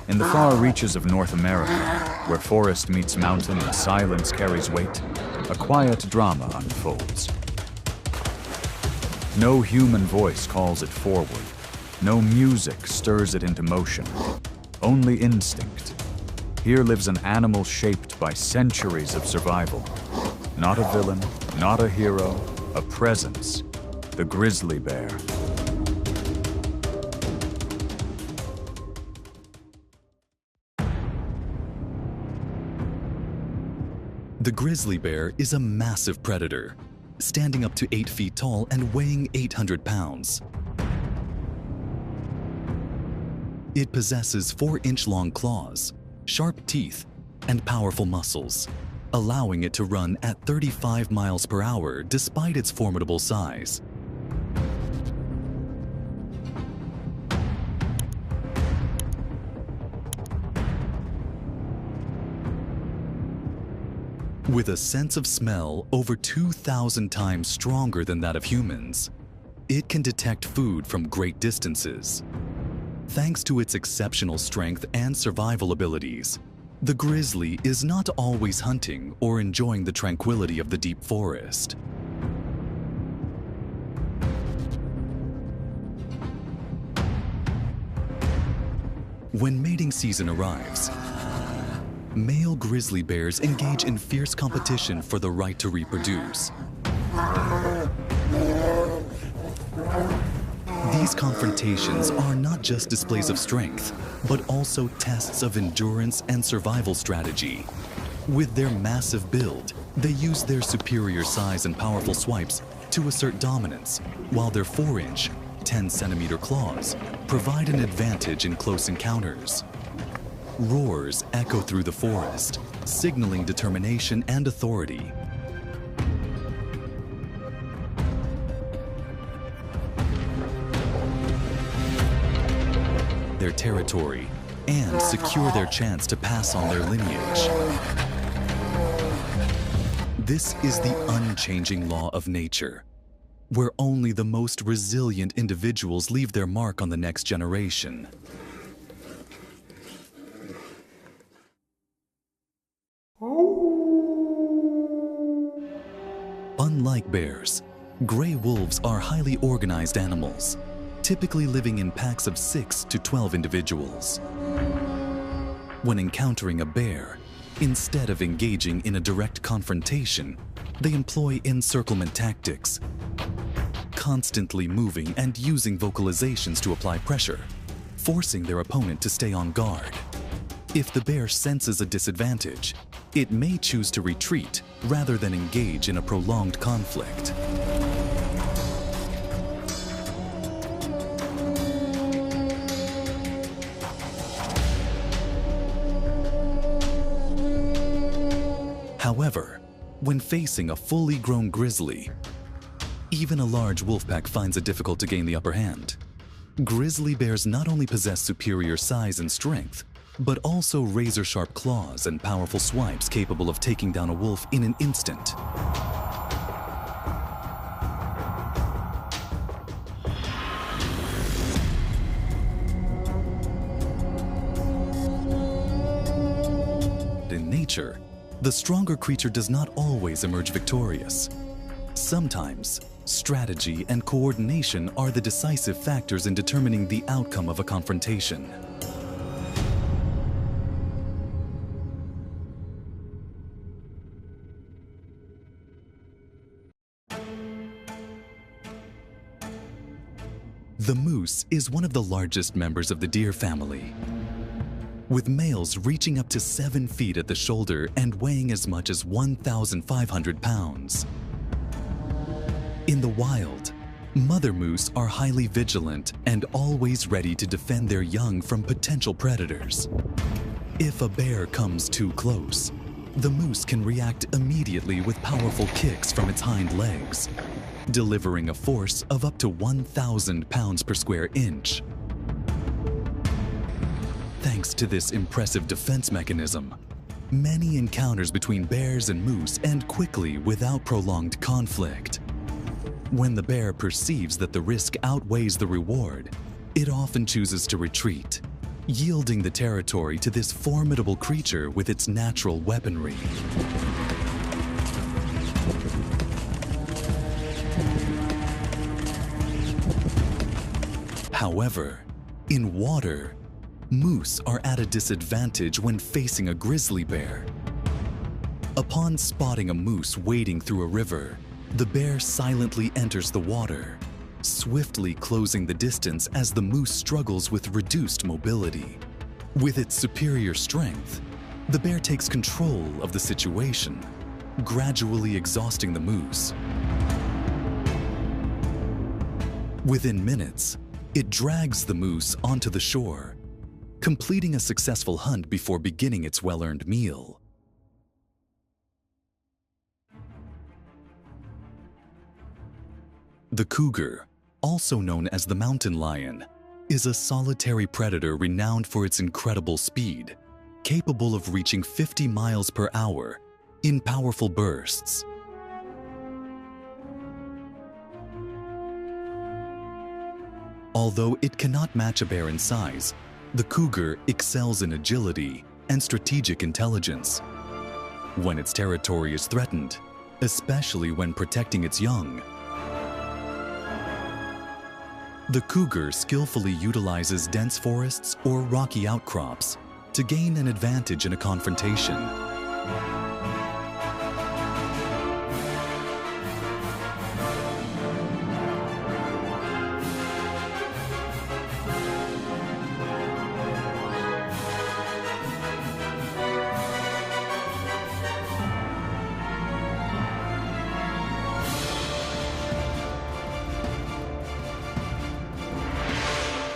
In the far reaches of North America, where forest meets mountain and silence carries weight, a quiet drama unfolds. No human voice calls it forward. No music stirs it into motion. Only instinct. Here lives an animal shaped by centuries of survival. Not a villain, not a hero, a presence. The grizzly bear. The grizzly bear is a massive predator, standing up to 8 feet tall and weighing 800 pounds. It possesses 4-inch-long claws, sharp teeth, and powerful muscles, allowing it to run at 35 miles per hour despite its formidable size. With a sense of smell over 2,000 times stronger than that of humans, it can detect food from great distances. Thanks to its exceptional strength and survival abilities, the grizzly is not always hunting or enjoying the tranquility of the deep forest. When mating season arrives, male grizzly bears engage in fierce competition for the right to reproduce. These confrontations are not just displays of strength, but also tests of endurance and survival strategy. With their massive build, they use their superior size and powerful swipes to assert dominance, while their 4-inch, 10-centimeter claws provide an advantage in close encounters. Roars echo through the forest, signaling determination and authority. Their territory and secure their chance to pass on their lineage. This is the unchanging law of nature, where only the most resilient individuals leave their mark on the next generation. Unlike bears, gray wolves are highly organized animals, typically living in packs of 6 to 12 individuals. When encountering a bear, instead of engaging in a direct confrontation, they employ encirclement tactics, constantly moving and using vocalizations to apply pressure, forcing their opponent to stay on guard. If the bear senses a disadvantage, it may choose to retreat rather than engage in a prolonged conflict. However, when facing a fully grown grizzly, even a large wolf pack finds it difficult to gain the upper hand. Grizzly bears not only possess superior size and strength, but also razor-sharp claws and powerful swipes capable of taking down a wolf in an instant. In nature, the stronger creature does not always emerge victorious. Sometimes, strategy and coordination are the decisive factors in determining the outcome of a confrontation. The moose is one of the largest members of the deer family, with males reaching up to 7 feet at the shoulder and weighing as much as 1,500 pounds. In the wild, mother moose are highly vigilant and always ready to defend their young from potential predators. If a bear comes too close, the moose can react immediately with powerful kicks from its hind legs, delivering a force of up to 1,000 pounds per square inch. Thanks to this impressive defense mechanism, many encounters between bears and moose end quickly without prolonged conflict. When the bear perceives that the risk outweighs the reward, it often chooses to retreat, yielding the territory to this formidable creature with its natural weaponry. However, in water, moose are at a disadvantage when facing a grizzly bear. Upon spotting a moose wading through a river, the bear silently enters the water, swiftly closing the distance as the moose struggles with reduced mobility. With its superior strength, the bear takes control of the situation, gradually exhausting the moose. Within minutes, it drags the moose onto the shore, completing a successful hunt before beginning its well-earned meal. The cougar, also known as the mountain lion, is a solitary predator renowned for its incredible speed, capable of reaching 50 miles per hour in powerful bursts. Although it cannot match a bear in size, the cougar excels in agility and strategic intelligence. When its territory is threatened, especially when protecting its young, the cougar skillfully utilizes dense forests or rocky outcrops to gain an advantage in a confrontation.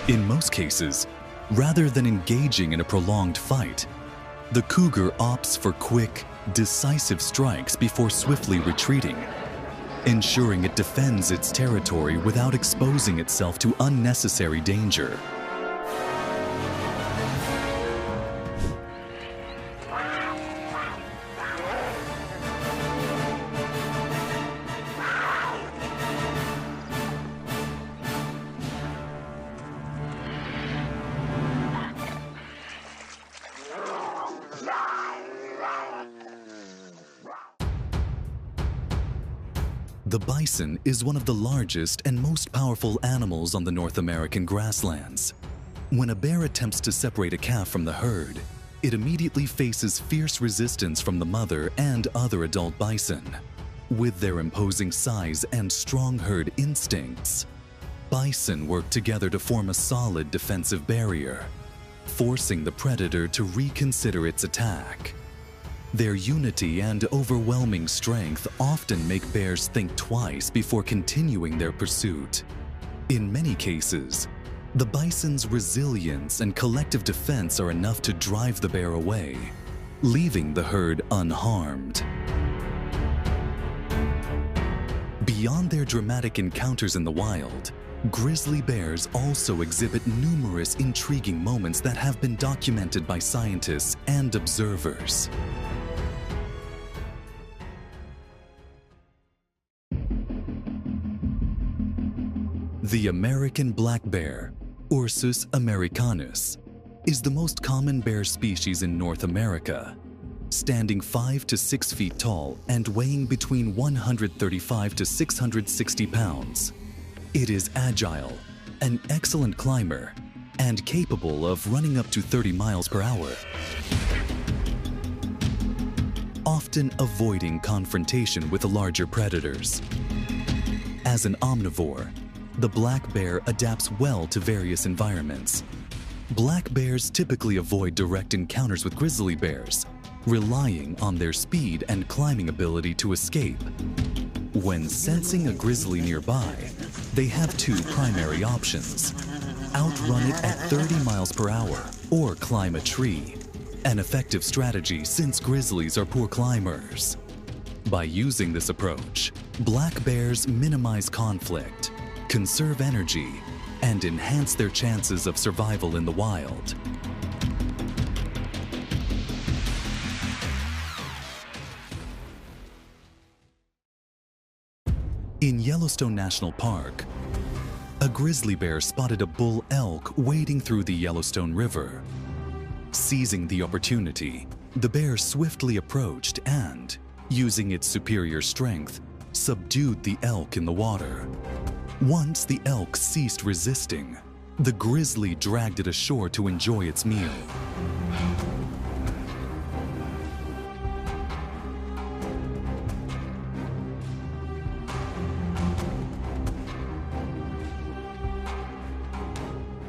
In most cases, rather than engaging in a prolonged fight, the cougar opts for quick, decisive strikes before swiftly retreating, ensuring it defends its territory without exposing itself to unnecessary danger. The bison is one of the largest and most powerful animals on the North American grasslands. When a bear attempts to separate a calf from the herd, it immediately faces fierce resistance from the mother and other adult bison. With their imposing size and strong herd instincts, bison work together to form a solid defensive barrier, forcing the predator to reconsider its attack. Their unity and overwhelming strength often make bears think twice before continuing their pursuit. In many cases, the bison's resilience and collective defense are enough to drive the bear away, leaving the herd unharmed. Beyond their dramatic encounters in the wild, grizzly bears also exhibit numerous intriguing moments that have been documented by scientists and observers. The American black bear, Ursus americanus, is the most common bear species in North America, standing 5 to 6 feet tall and weighing between 135 to 660 pounds. It is agile, an excellent climber, and capable of running up to 30 miles per hour, often avoiding confrontation with larger predators. As an omnivore, the black bear adapts well to various environments. Black bears typically avoid direct encounters with grizzly bears, relying on their speed and climbing ability to escape. When sensing a grizzly nearby, they have two primary options: outrun it at 30 miles per hour or climb a tree, an effective strategy since grizzlies are poor climbers. By using this approach, black bears minimize conflict, conserve energy, and enhance their chances of survival in the wild. In Yellowstone National Park, a grizzly bear spotted a bull elk wading through the Yellowstone River. Seizing the opportunity, the bear swiftly approached and, using its superior strength, subdued the elk in the water. Once the elk ceased resisting, the grizzly dragged it ashore to enjoy its meal.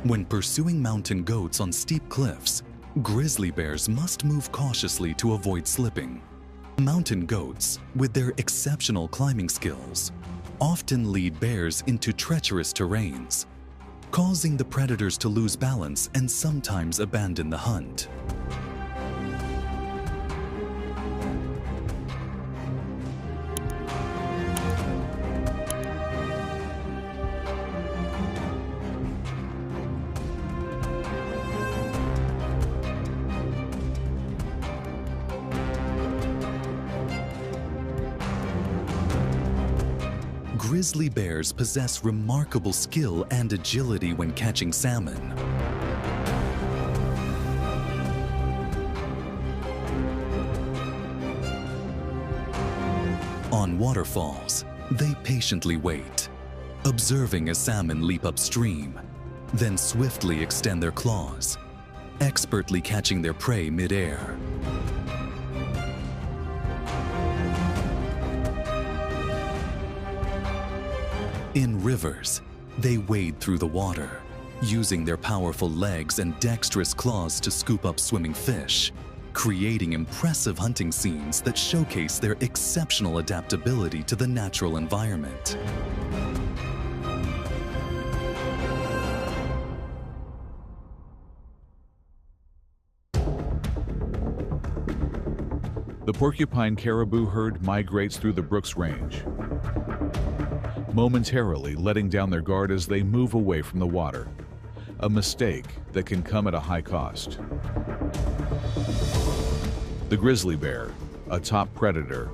When pursuing mountain goats on steep cliffs, grizzly bears must move cautiously to avoid slipping. Mountain goats, with their exceptional climbing skills, often lead bears into treacherous terrains, causing the predators to lose balance and sometimes abandon the hunt. Grizzly bears possess remarkable skill and agility when catching salmon. On waterfalls, they patiently wait, observing a salmon leap upstream, then swiftly extend their claws, expertly catching their prey mid-air. In rivers, they wade through the water, using their powerful legs and dexterous claws to scoop up swimming fish, creating impressive hunting scenes that showcase their exceptional adaptability to the natural environment. The porcupine caribou herd migrates through the Brooks Range, momentarily letting down their guard as they move away from the water, a mistake that can come at a high cost. The grizzly bear, a top predator,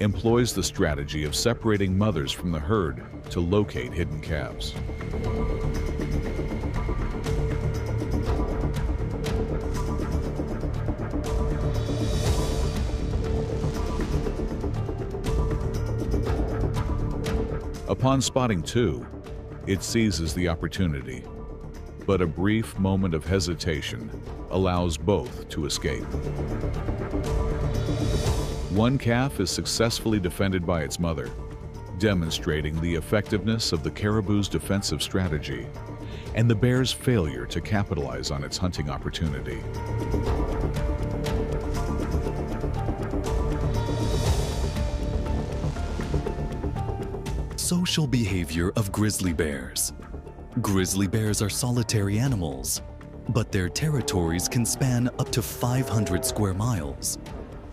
employs the strategy of separating mothers from the herd to locate hidden calves. Upon spotting two, it seizes the opportunity, but a brief moment of hesitation allows both to escape. One calf is successfully defended by its mother, demonstrating the effectiveness of the caribou's defensive strategy and the bear's failure to capitalize on its hunting opportunity. Social behavior of grizzly bears. Grizzly bears are solitary animals, but their territories can span up to 500 square miles,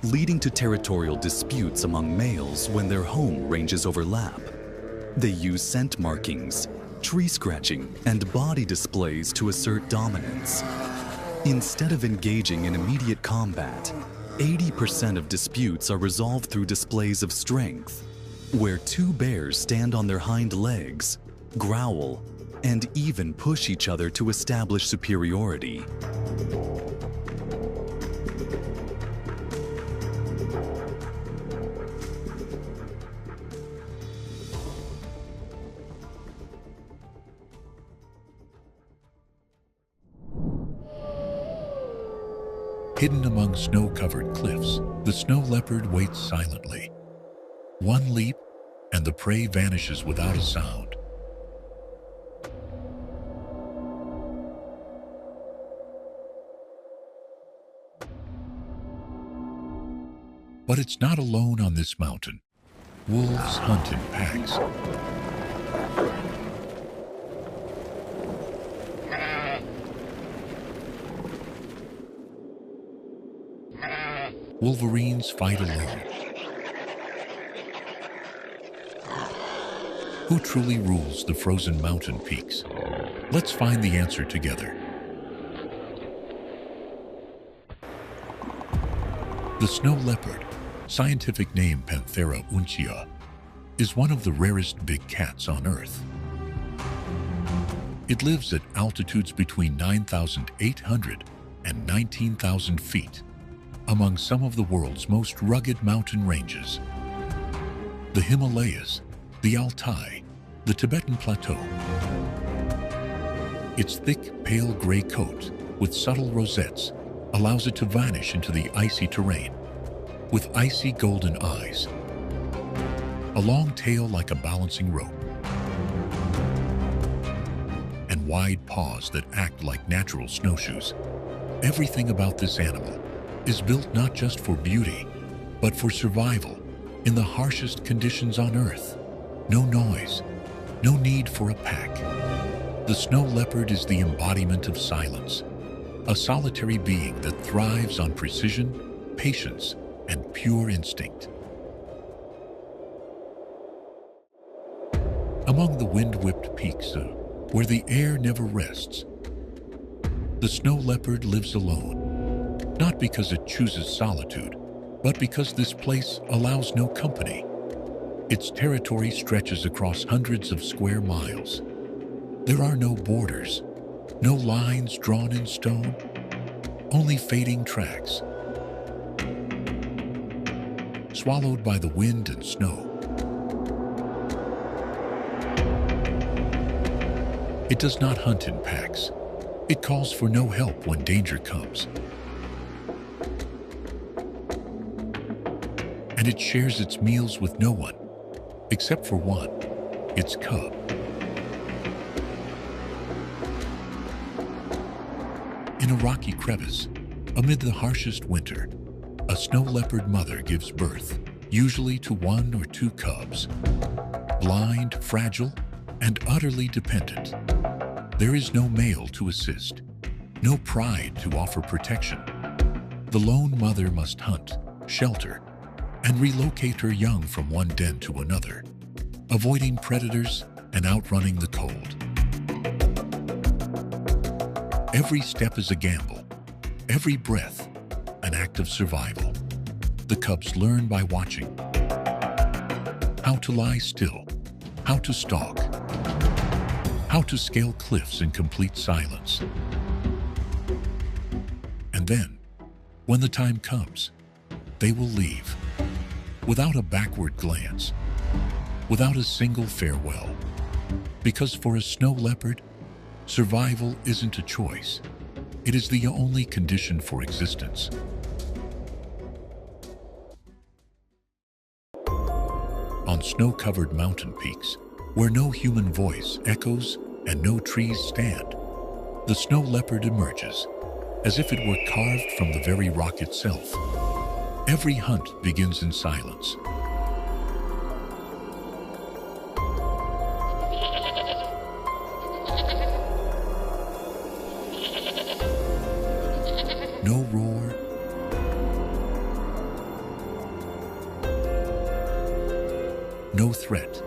leading to territorial disputes among males when their home ranges overlap. They use scent markings, tree scratching, and body displays to assert dominance. Instead of engaging in immediate combat, 80% of disputes are resolved through displays of strength, where two bears stand on their hind legs, growl, and even push each other to establish superiority. Hidden among snow-covered cliffs, the snow leopard waits silently. One leap, and the prey vanishes without a sound. But it's not alone on this mountain. Wolves hunt in packs. Wolverines fight alone. Who truly rules the frozen mountain peaks? Let's find the answer together. The snow leopard, scientific name Panthera uncia, is one of the rarest big cats on Earth. It lives at altitudes between 9,800 and 19,000 feet, among some of the world's most rugged mountain ranges. The Himalayas, the Altai, the Tibetan Plateau. Its thick, pale gray coat with subtle rosettes allows it to vanish into the icy terrain, with icy golden eyes, a long tail like a balancing rope, and wide paws that act like natural snowshoes. Everything about this animal is built not just for beauty, but for survival in the harshest conditions on Earth. No noise, no need for a pack. The snow leopard is the embodiment of silence, a solitary being that thrives on precision, patience, and pure instinct. Among the wind-whipped peaks, where the air never rests, the snow leopard lives alone, not because it chooses solitude, but because this place allows no company. Its territory stretches across hundreds of square miles. There are no borders, no lines drawn in stone, only fading tracks, swallowed by the wind and snow. It does not hunt in packs. It calls for no help when danger comes. And it shares its meals with no one, except for one, its cub. In a rocky crevice, amid the harshest winter, a snow leopard mother gives birth, usually to one or two cubs. Blind, fragile, and utterly dependent. There is no male to assist, no pride to offer protection. The lone mother must hunt, shelter, and relocate her young from one den to another, avoiding predators and outrunning the cold. Every step is a gamble, every breath an act of survival. The cubs learn by watching how to lie still, how to stalk, how to scale cliffs in complete silence. And then, when the time comes, they will leave, without a backward glance, without a single farewell. Because for a snow leopard, survival isn't a choice. It is the only condition for existence. On snow-covered mountain peaks, where no human voice echoes and no trees stand, the snow leopard emerges, as if it were carved from the very rock itself. Every hunt begins in silence. No roar, no threat.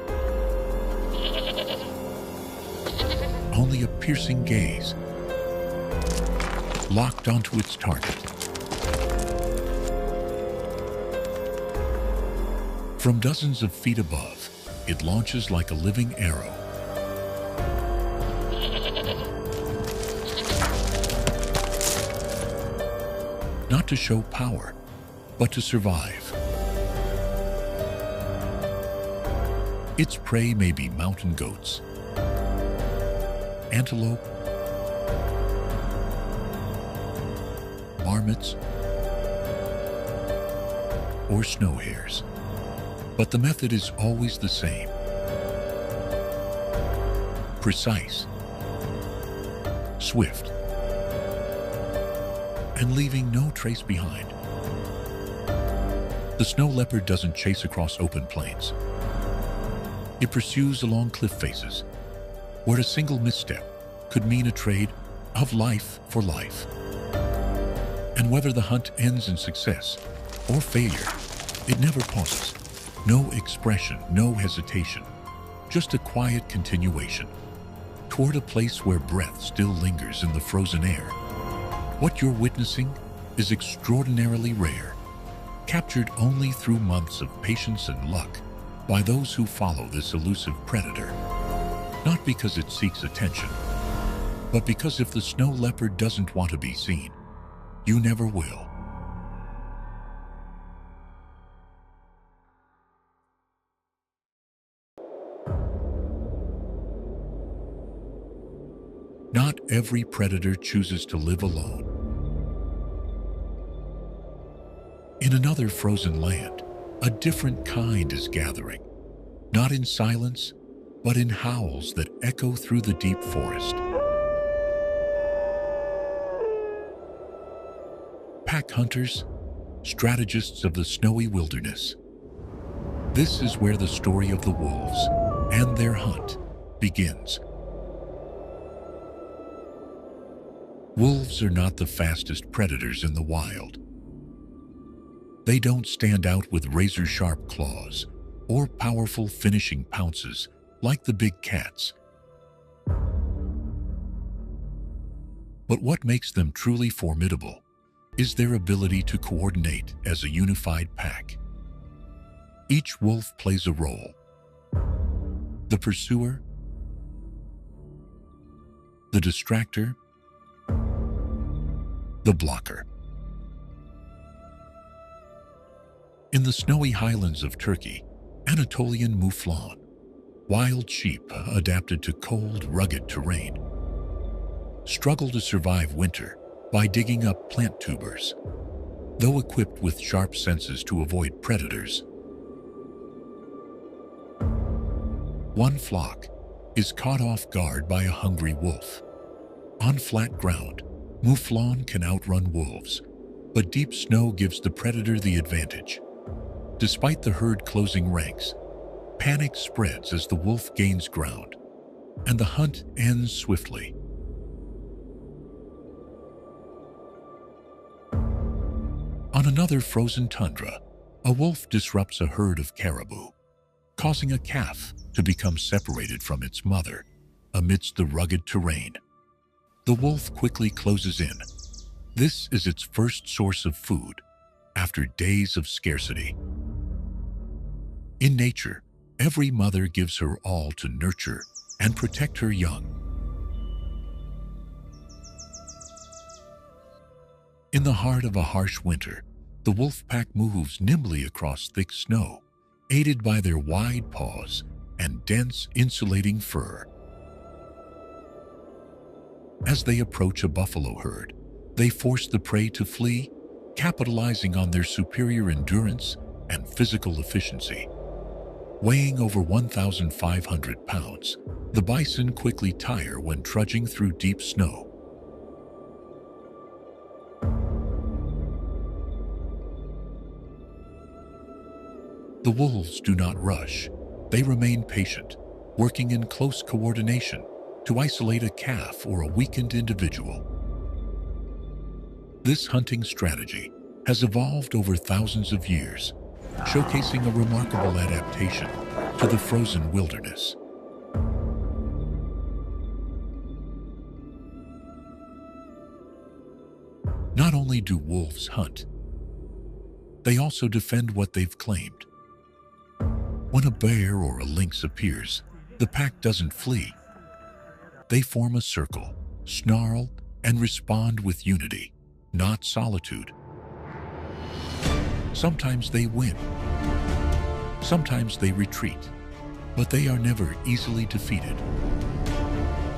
Only a piercing gaze, locked onto its target. From dozens of feet above, it launches like a living arrow. Not to show power, but to survive. Its prey may be mountain goats, antelope, marmots, or snow hares. But the method is always the same. Precise, swift, and leaving no trace behind. The snow leopard doesn't chase across open plains. It pursues along cliff faces, where a single misstep could mean a trade of life for life. And whether the hunt ends in success or failure, it never pauses. No expression, no hesitation, just a quiet continuation toward a place where breath still lingers in the frozen air. What you're witnessing is extraordinarily rare, captured only through months of patience and luck by those who follow this elusive predator. Not because it seeks attention, but because if the snow leopard doesn't want to be seen, you never will. Not every predator chooses to live alone. In another frozen land, a different kind is gathering, not in silence, but in howls that echo through the deep forest. Pack hunters, strategists of the snowy wilderness. This is where the story of the wolves and their hunt begins. Wolves are not the fastest predators in the wild. They don't stand out with razor-sharp claws or powerful finishing pounces like the big cats. But what makes them truly formidable is their ability to coordinate as a unified pack. Each wolf plays a role: the pursuer, the distractor, the blocker. In the snowy highlands of Turkey, Anatolian mouflon, wild sheep adapted to cold, rugged terrain, struggle to survive winter by digging up plant tubers, though equipped with sharp senses to avoid predators. One flock is caught off guard by a hungry wolf. On flat ground, mouflon can outrun wolves, but deep snow gives the predator the advantage. Despite the herd closing ranks, panic spreads as the wolf gains ground, and the hunt ends swiftly. On another frozen tundra, a wolf disrupts a herd of caribou, causing a calf to become separated from its mother amidst the rugged terrain. The wolf quickly closes in. This is its first source of food after days of scarcity. In nature, every mother gives her all to nurture and protect her young. In the heart of a harsh winter, the wolf pack moves nimbly across thick snow, aided by their wide paws and dense insulating fur. As they approach a buffalo herd, they force the prey to flee, capitalizing on their superior endurance and physical efficiency. Weighing over 1,500 pounds, the bison quickly tire when trudging through deep snow. The wolves do not rush. They remain patient, working in close coordination to isolate a calf or a weakened individual. This hunting strategy has evolved over thousands of years, showcasing a remarkable adaptation to the frozen wilderness. Not only do wolves hunt, they also defend what they've claimed. When a bear or a lynx appears, the pack doesn't flee. They form a circle, snarl, and respond with unity, not solitude. Sometimes they win, sometimes they retreat, but they are never easily defeated.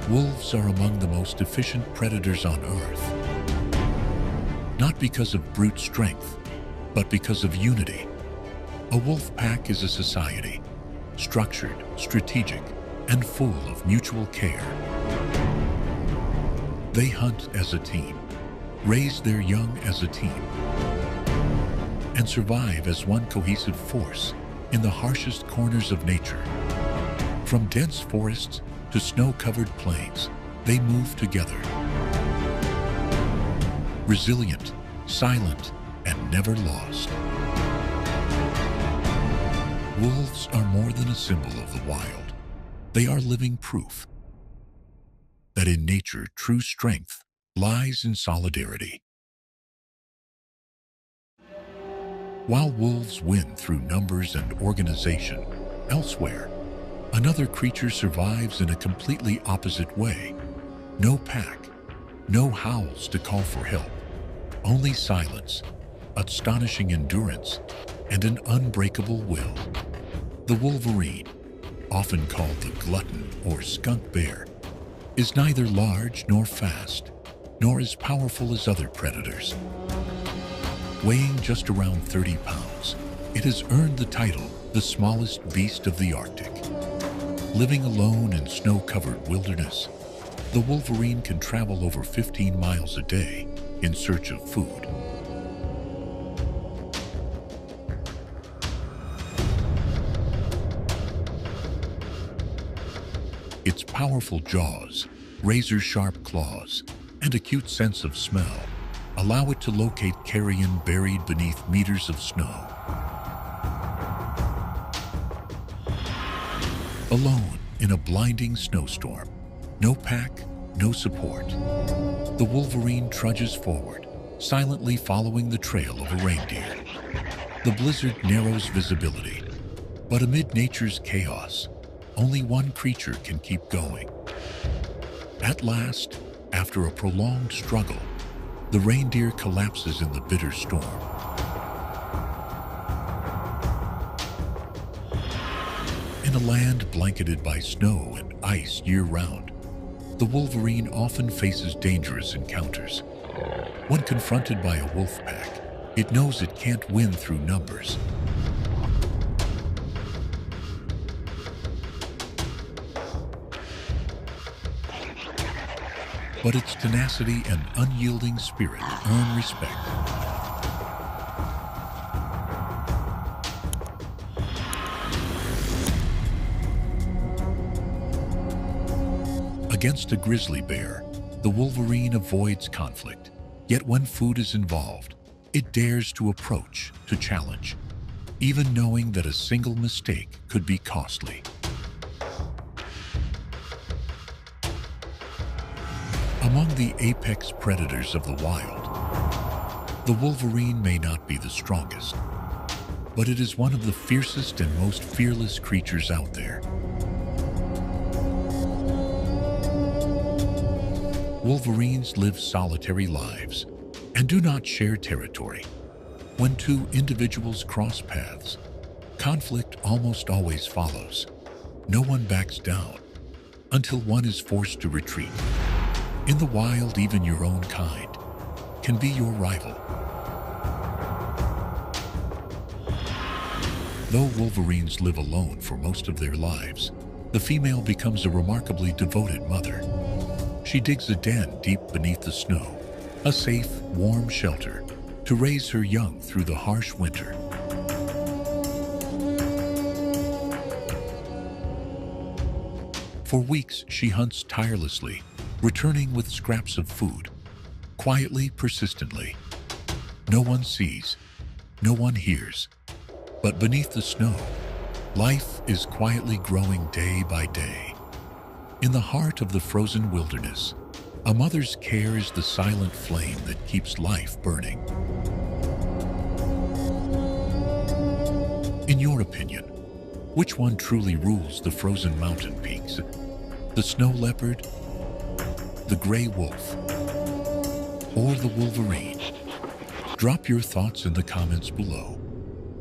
Wolves are among the most efficient predators on Earth, not because of brute strength, but because of unity. A wolf pack is a society, structured, strategic, and full of mutual care. They hunt as a team, raise their young as a team, and survive as one cohesive force in the harshest corners of nature. From dense forests to snow-covered plains, they move together. Resilient, silent, and never lost. Wolves are more than a symbol of the wild. They are living proof that in nature, true strength lies in solidarity. While wolves win through numbers and organization, elsewhere, another creature survives in a completely opposite way: No pack, no howls to call for help, only silence, astonishing endurance, and an unbreakable will. The wolverine, often called the glutton or skunk bear, is neither large nor fast, nor as powerful as other predators. Weighing just around 30 pounds, it has earned the title the smallest beast of the Arctic. Living alone in snow-covered wilderness, the wolverine can travel over 15 miles a day in search of food. Its powerful jaws, razor-sharp claws, and acute sense of smell allow it to locate carrion buried beneath meters of snow. Alone in a blinding snowstorm, no pack, no support, the wolverine trudges forward, silently following the trail of a reindeer. The blizzard narrows visibility, but amid nature's chaos, only one creature can keep going. At last, after a prolonged struggle, the reindeer collapses in the bitter storm. In a land blanketed by snow and ice year-round, the wolverine often faces dangerous encounters. When confronted by a wolf pack, it knows it can't win through numbers. But its tenacity and unyielding spirit earn respect. Against a grizzly bear, the wolverine avoids conflict. Yet when food is involved, it dares to approach, to challenge, even knowing that a single mistake could be costly. Among the apex predators of the wild, the wolverine may not be the strongest, but it is one of the fiercest and most fearless creatures out there. Wolverines live solitary lives and do not share territory. When two individuals cross paths, conflict almost always follows. No one backs down until one is forced to retreat. In the wild, even your own kind can be your rival. Though wolverines live alone for most of their lives, the female becomes a remarkably devoted mother. She digs a den deep beneath the snow, a safe, warm shelter to raise her young through the harsh winter. For weeks, she hunts tirelessly, returning with scraps of food, quietly, persistently. No one sees, no one hears, but beneath the snow, life is quietly growing day by day. In the heart of the frozen wilderness, a mother's care is the silent flame that keeps life burning. In your opinion, which one truly rules the frozen mountain peaks? The snow leopard, the gray wolf, or the wolverine? Drop your thoughts in the comments below.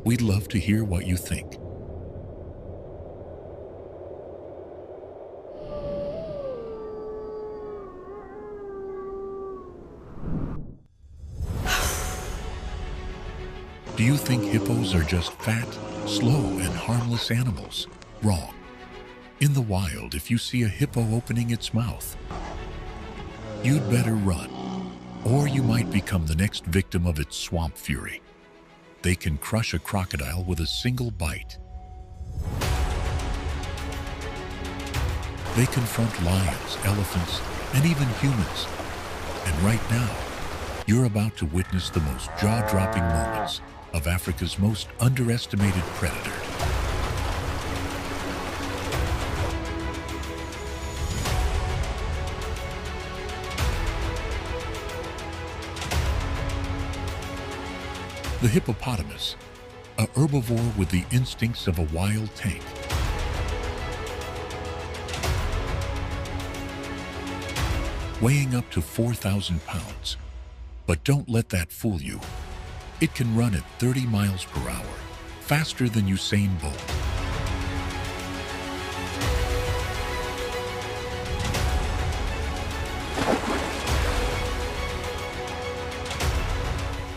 We'd love to hear what you think. Do you think hippos are just fat, slow, and harmless animals? Wrong. In the wild, if you see a hippo opening its mouth, you'd better run, or you might become the next victim of its swamp fury. They can crush a crocodile with a single bite. They confront lions, elephants, and even humans. And right now, you're about to witness the most jaw-dropping moments of Africa's most underestimated predator. The hippopotamus, a herbivore with the instincts of a wild tank. weighing up to 4,000 pounds. But don't let that fool you. It can run at 30 miles per hour, faster than Usain Bolt.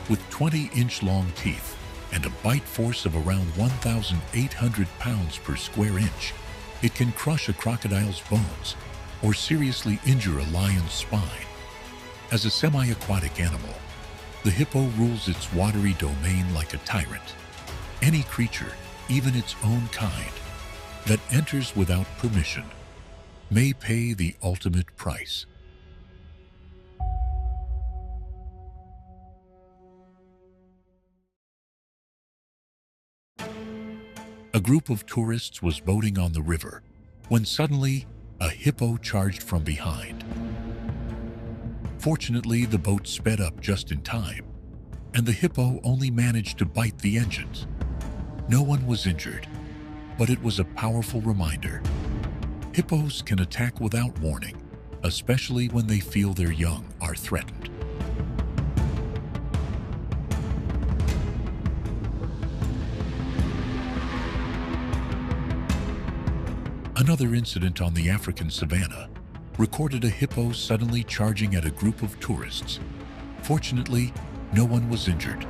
With 20-inch long teeth and a bite force of around 1,800 pounds per square inch, it can crush a crocodile's bones or seriously injure a lion's spine. As a semi-aquatic animal, the hippo rules its watery domain like a tyrant. Any creature, even its own kind, that enters without permission may pay the ultimate price. A group of tourists was boating on the river when suddenly a hippo charged from behind. Fortunately, the boat sped up just in time, and the hippo only managed to bite the engines. No one was injured, but it was a powerful reminder. Hippos can attack without warning, especially when they feel their young are threatened. Another incident on the African savanna recorded a hippo suddenly charging at a group of tourists. Fortunately, no one was injured.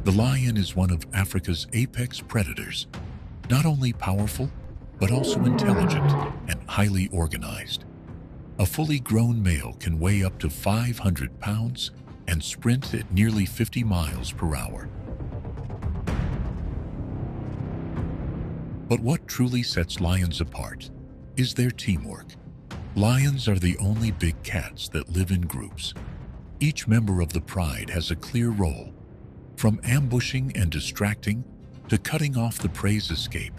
The lion is one of Africa's apex predators, not only powerful, but also intelligent and highly organized. A fully grown male can weigh up to 500 pounds and sprint at nearly 50 miles per hour. But what truly sets lions apart is their teamwork. Lions are the only big cats that live in groups. Each member of the pride has a clear role, from ambushing and distracting to cutting off the prey's escape.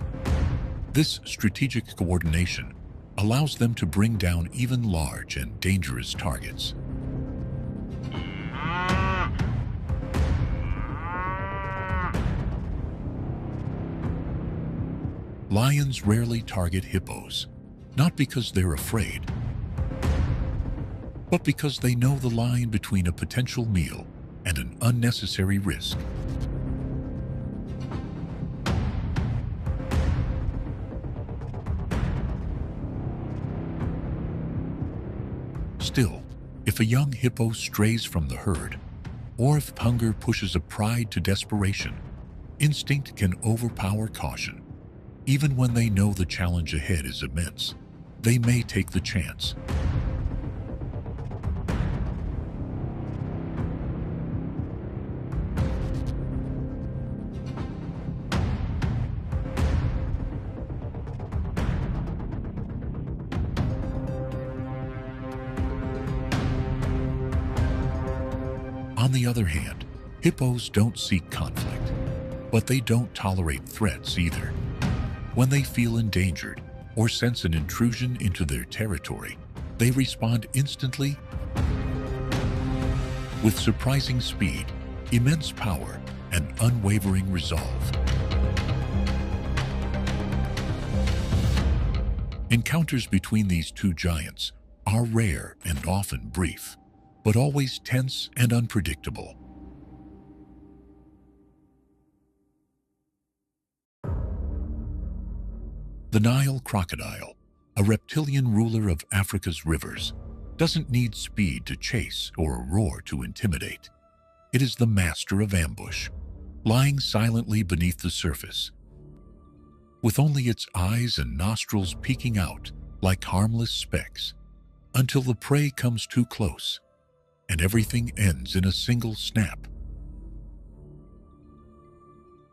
This strategic coordination allows them to bring down even large and dangerous targets. Lions rarely target hippos, not because they're afraid, but because they know the line between a potential meal and an unnecessary risk. Still, if a young hippo strays from the herd, or if hunger pushes a pride to desperation, instinct can overpower caution. Even when they know the challenge ahead is immense, they may take the chance. On the other hand, hippos don't seek conflict, but they don't tolerate threats either. When they feel endangered or sense an intrusion into their territory, they respond instantly with surprising speed, immense power, and unwavering resolve. Encounters between these two giants are rare and often brief, but always tense and unpredictable. The Nile crocodile, a reptilian ruler of Africa's rivers, doesn't need speed to chase or a roar to intimidate. It is the master of ambush, lying silently beneath the surface, with only its eyes and nostrils peeking out like harmless specks, until the prey comes too close, and everything ends in a single snap.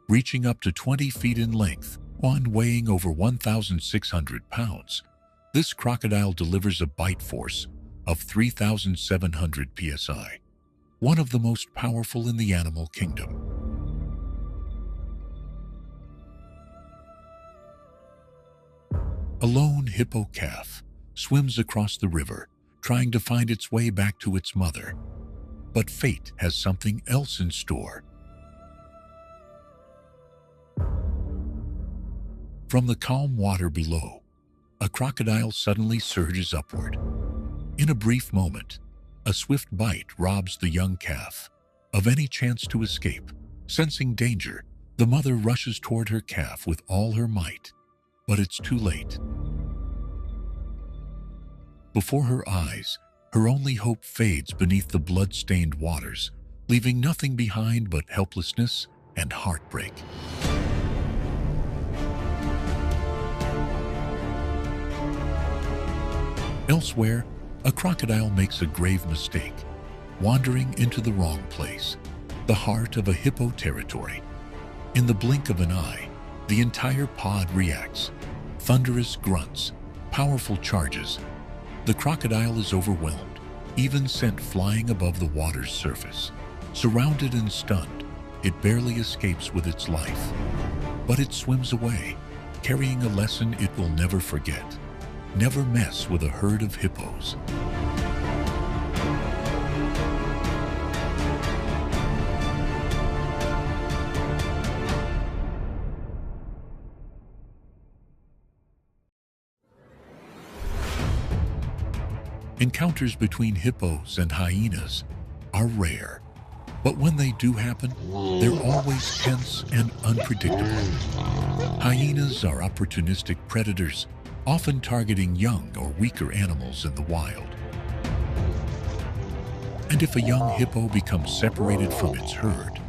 Reaching up to 20 feet in length, and weighing over 1,600 pounds, this crocodile delivers a bite force of 3,700 psi, one of the most powerful in the animal kingdom. A lone hippo calf swims across the river, trying to find its way back to its mother. But fate has something else in store. From the calm water below, a crocodile suddenly surges upward. In a brief moment, a swift bite robs the young calf of any chance to escape. Sensing danger, the mother rushes toward her calf with all her might, but it's too late. Before her eyes, her only hope fades beneath the blood-stained waters, leaving nothing behind but helplessness and heartbreak. Elsewhere, a crocodile makes a grave mistake, wandering into the wrong place, the heart of a hippo territory. In the blink of an eye, the entire pod reacts. Thunderous grunts, powerful charges. The crocodile is overwhelmed, even sent flying above the water's surface. Surrounded and stunned, it barely escapes with its life. But it swims away, carrying a lesson it will never forget. Never mess with a herd of hippos. Encounters between hippos and hyenas are rare, but when they do happen, they're always tense and unpredictable. Hyenas are opportunistic predators, often targeting young or weaker animals in the wild. And if a young hippo becomes separated from its herd,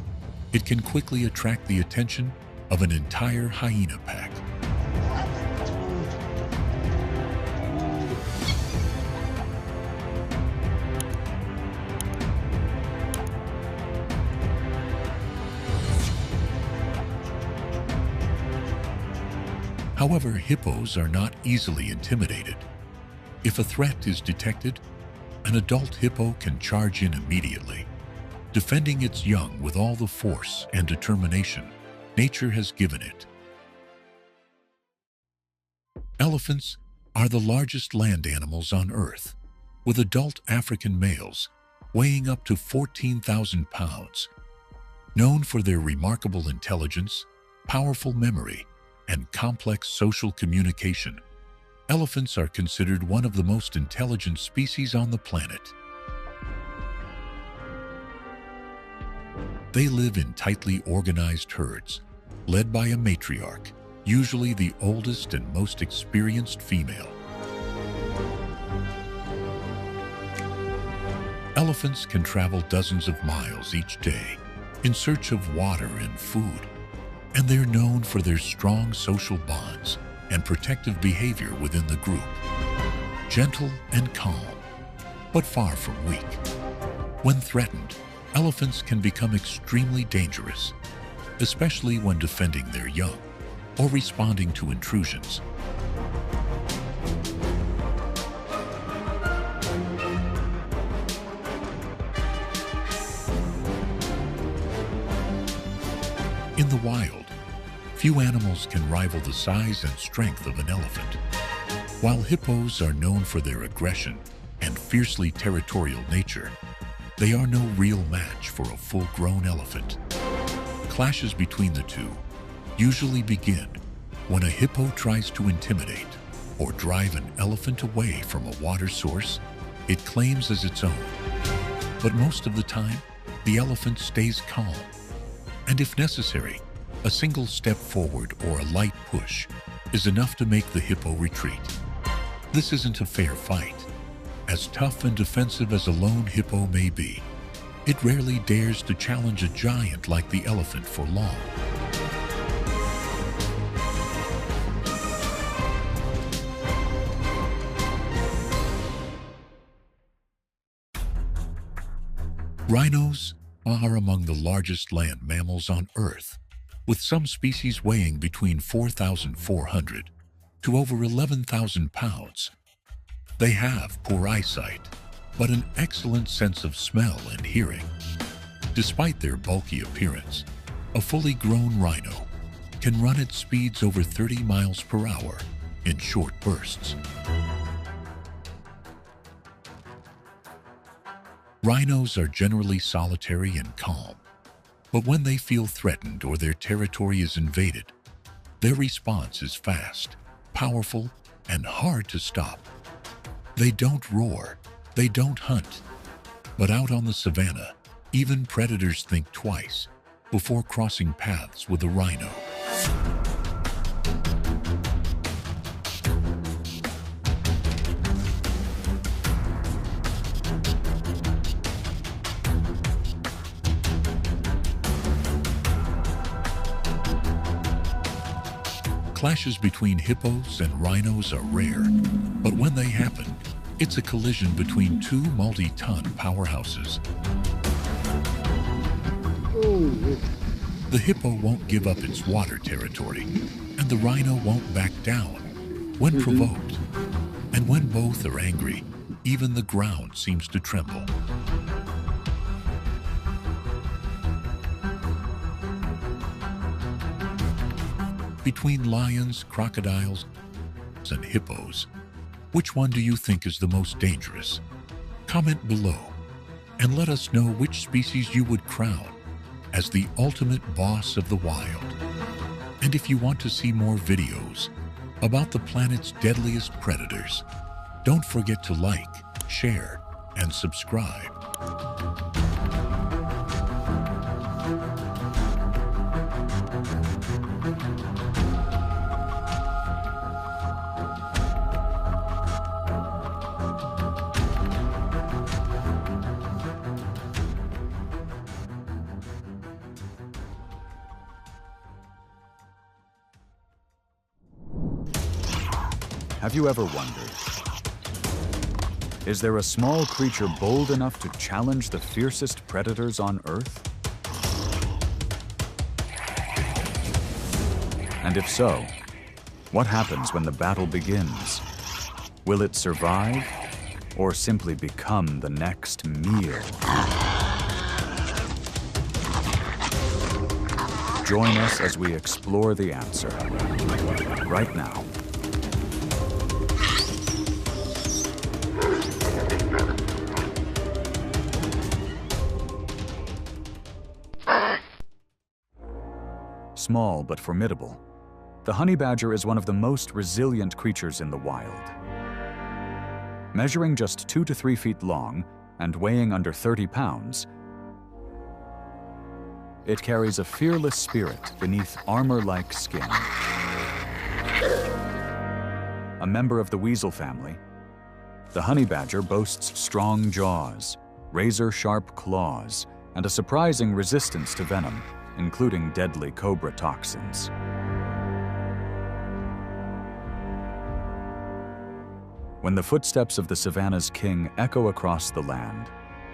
it can quickly attract the attention of an entire hyena pack. However, hippos are not easily intimidated. If a threat is detected, an adult hippo can charge in immediately, defending its young with all the force and determination nature has given it. Elephants are the largest land animals on Earth, with adult African males weighing up to 14,000 pounds. Known for their remarkable intelligence, powerful memory, and complex social communication, elephants are considered one of the most intelligent species on the planet. They live in tightly organized herds, led by a matriarch, usually the oldest and most experienced female. Elephants can travel dozens of miles each day in search of water and food, and they're known for their strong social bonds and protective behavior within the group. Gentle and calm, but far from weak. When threatened, elephants can become extremely dangerous, especially when defending their young or responding to intrusions. In the wild, few animals can rival the size and strength of an elephant. While hippos are known for their aggression and fiercely territorial nature, they are no real match for a full-grown elephant. Clashes between the two usually begin when a hippo tries to intimidate or drive an elephant away from a water source it claims as its own. But most of the time, the elephant stays calm, and if necessary, a single step forward or a light push is enough to make the hippo retreat. This isn't a fair fight. As tough and defensive as a lone hippo may be, it rarely dares to challenge a giant like the elephant for long. Rhinos are among the largest land mammals on Earth, with some species weighing between 4,400 to over 11,000 pounds. They have poor eyesight, but an excellent sense of smell and hearing. Despite their bulky appearance, a fully grown rhino can run at speeds over 30 miles per hour in short bursts. Rhinos are generally solitary and calm, but when they feel threatened or their territory is invaded, Their response is fast, powerful, and hard to stop. They don't roar, they don't hunt. But out on the savanna, even predators think twice before crossing paths with a rhino. Clashes between hippos and rhinos are rare, but when they happen, it's a collision between two multi-ton powerhouses. The hippo won't give up its water territory, and the rhino won't back down when provoked. And when both are angry, even the ground seems to tremble. Between lions, crocodiles, and hippos, which one do you think is the most dangerous? Comment below and let us know which species you would crown as the ultimate boss of the wild. And if you want to see more videos about the planet's deadliest predators, don't forget to like, share, and subscribe. Have you ever wondered, is there a small creature bold enough to challenge the fiercest predators on Earth? And if so, what happens when the battle begins? Will it survive or simply become the next meal? Join us as we explore the answer right now. Small but formidable, the honey badger is one of the most resilient creatures in the wild. Measuring just 2 to 3 feet long and weighing under 30 pounds, it carries a fearless spirit beneath armor-like skin. A member of the weasel family, the honey badger boasts strong jaws, razor-sharp claws, and a surprising resistance to venom, including deadly cobra toxins. When the footsteps of the savanna's king echo across the land,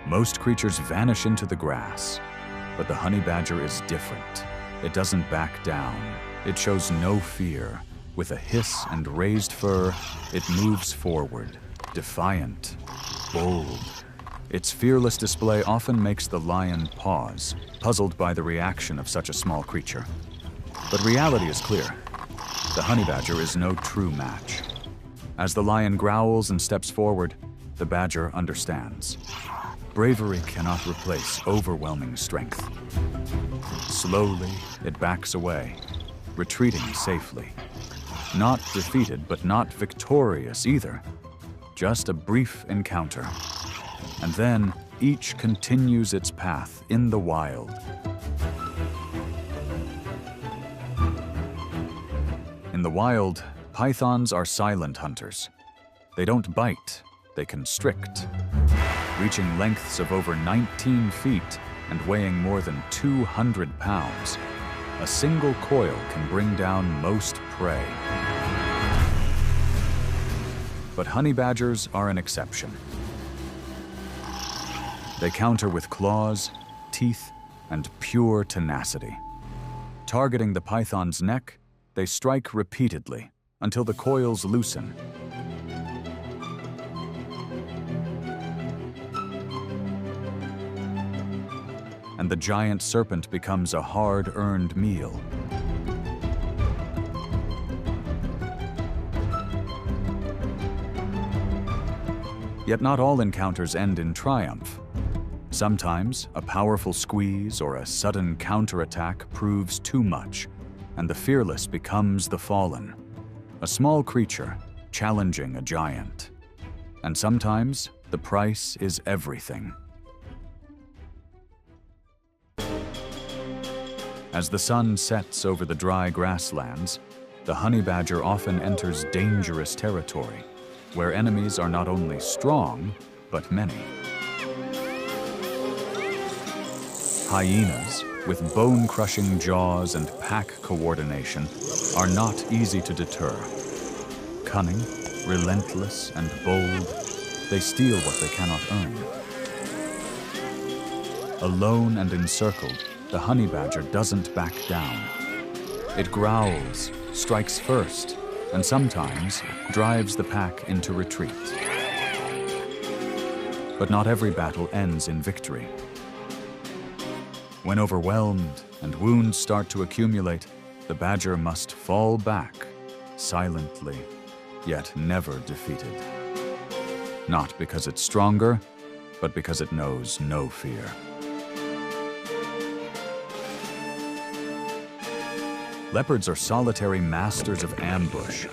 most creatures vanish into the grass. But the honey badger is different. It doesn't back down. It shows no fear. With a hiss and raised fur, it moves forward, defiant, bold. Its fearless display often makes the lion pause, puzzled by the reaction of such a small creature. But reality is clear. The honey badger is no true match. As the lion growls and steps forward, the badger understands. Bravery cannot replace overwhelming strength. Slowly, it backs away, retreating safely. Not defeated, but not victorious either. Just a brief encounter. And then, each continues its path in the wild. In the wild, pythons are silent hunters. They don't bite, they constrict. Reaching lengths of over 19 feet and weighing more than 200 pounds, a single coil can bring down most prey. But honey badgers are an exception. They counter with claws, teeth, and pure tenacity. Targeting the python's neck, they strike repeatedly until the coils loosen. And the giant serpent becomes a hard-earned meal. Yet not all encounters end in triumph. Sometimes, a powerful squeeze or a sudden counterattack proves too much, and the fearless becomes the fallen, a small creature challenging a giant. And sometimes the price is everything. As the sun sets over the dry grasslands, the honey badger often enters dangerous territory, where enemies are not only strong, but many. Hyenas, with bone-crushing jaws and pack coordination, are not easy to deter. Cunning, relentless, and bold, they steal what they cannot earn. Alone and encircled, the honey badger doesn't back down. It growls, strikes first, and sometimes drives the pack into retreat. But not every battle ends in victory. When overwhelmed and wounds start to accumulate, the badger must fall back, silently, yet never defeated. Not because it's stronger, but because it knows no fear. Leopards are solitary masters of ambush.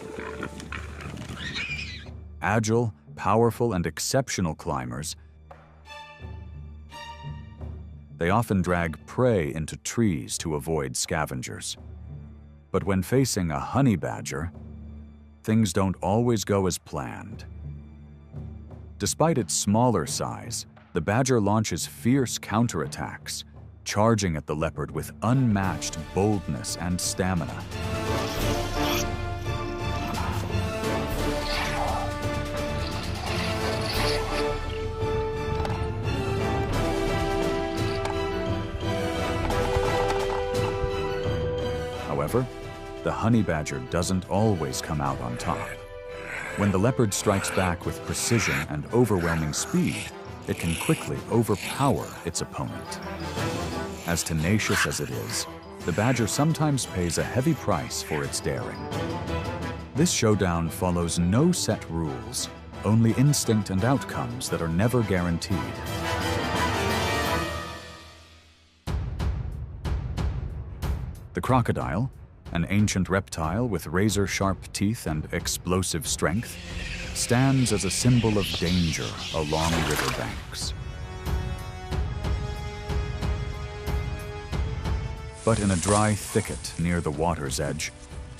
Agile, powerful, and exceptional climbers, they often drag prey into trees to avoid scavengers. But when facing a honey badger, things don't always go as planned. Despite its smaller size, the badger launches fierce counterattacks, charging at the leopard with unmatched boldness and stamina. However, the honey badger doesn't always come out on top. When the leopard strikes back with precision and overwhelming speed, it can quickly overpower its opponent. As tenacious as it is, the badger sometimes pays a heavy price for its daring. This showdown follows no set rules, only instinct and outcomes that are never guaranteed. The crocodile, an ancient reptile with razor-sharp teeth and explosive strength, stands as a symbol of danger along riverbanks. But in a dry thicket near the water's edge,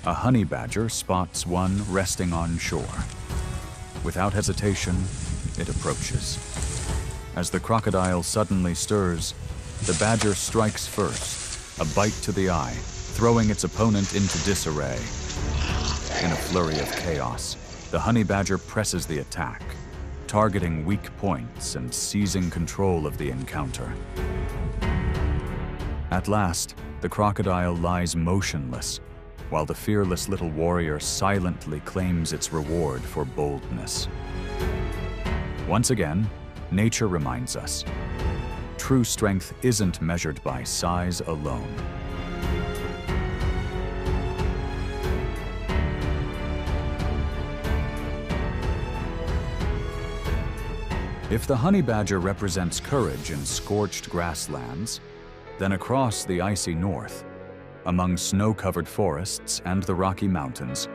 a honey badger spots one resting on shore. Without hesitation, it approaches. As the crocodile suddenly stirs, the badger strikes first, a bite to the eye, throwing its opponent into disarray. In a flurry of chaos, the honey badger presses the attack, targeting weak points and seizing control of the encounter. At last, the crocodile lies motionless, while the fearless little warrior silently claims its reward for boldness. Once again, nature reminds us, true strength isn't measured by size alone. If the honey badger represents courage in scorched grasslands, then across the icy north, among snow-covered forests and the Rocky Mountains,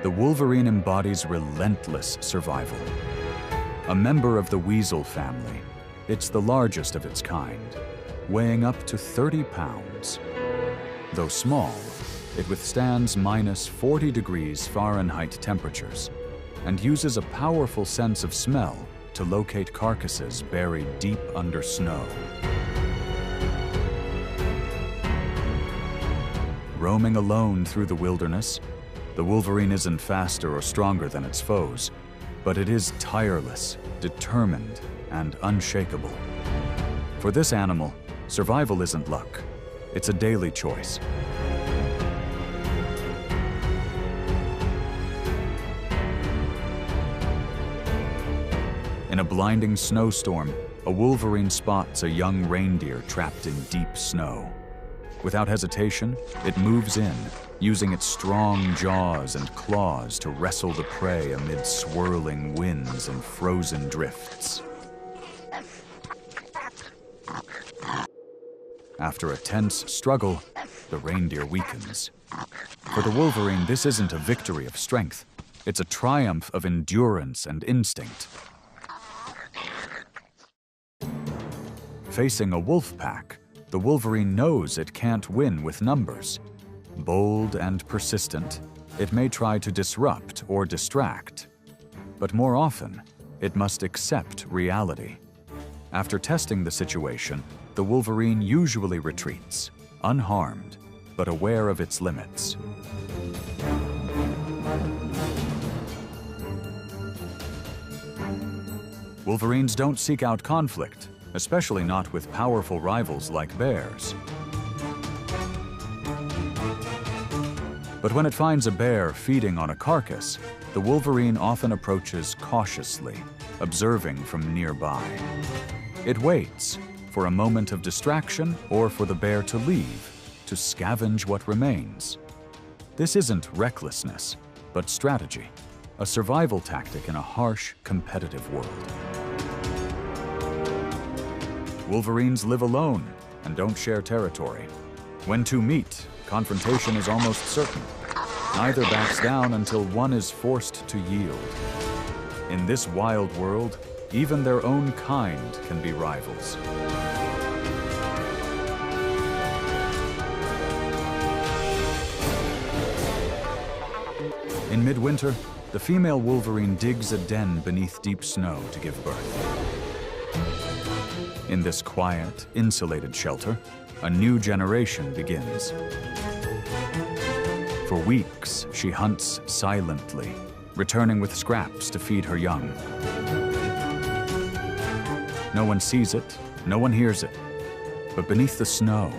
the wolverine embodies relentless survival. A member of the weasel family, it's the largest of its kind, weighing up to 30 pounds. Though small, it withstands minus 40 degrees Fahrenheit temperatures and uses a powerful sense of smell to locate carcasses buried deep under snow. Roaming alone through the wilderness, the wolverine isn't faster or stronger than its foes, but it is tireless, determined, and unshakable. For this animal, survival isn't luck, it's a daily choice. In a blinding snowstorm, a wolverine spots a young reindeer trapped in deep snow. Without hesitation, it moves in, using its strong jaws and claws to wrestle the prey amid swirling winds and frozen drifts. After a tense struggle, the reindeer weakens. For the wolverine, this isn't a victory of strength. It's a triumph of endurance and instinct. Facing a wolf pack, the wolverine knows it can't win with numbers. Bold and persistent, it may try to disrupt or distract. But more often, it must accept reality. After testing the situation, the wolverine usually retreats, unharmed, but aware of its limits. Wolverines don't seek out conflict, especially not with powerful rivals like bears. But when it finds a bear feeding on a carcass, the wolverine often approaches cautiously, observing from nearby. It waits for a moment of distraction or for the bear to leave, to scavenge what remains. This isn't recklessness, but strategy, a survival tactic in a harsh, competitive world. Wolverines live alone and don't share territory. When two meet, confrontation is almost certain. Neither backs down until one is forced to yield. In this wild world, even their own kind can be rivals. In midwinter, the female wolverine digs a den beneath deep snow to give birth. In this quiet, insulated shelter, a new generation begins. For weeks, she hunts silently, returning with scraps to feed her young. No one sees it, no one hears it, but beneath the snow,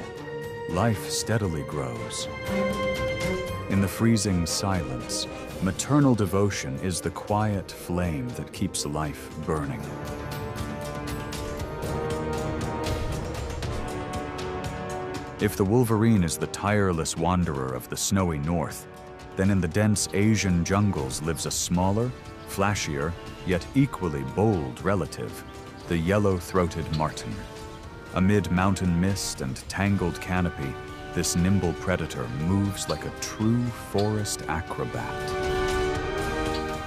life steadily grows. In the freezing silence, maternal devotion is the quiet flame that keeps life burning. If the wolverine is the tireless wanderer of the snowy north, then in the dense Asian jungles lives a smaller, flashier, yet equally bold relative, the yellow-throated marten. Amid mountain mist and tangled canopy, this nimble predator moves like a true forest acrobat.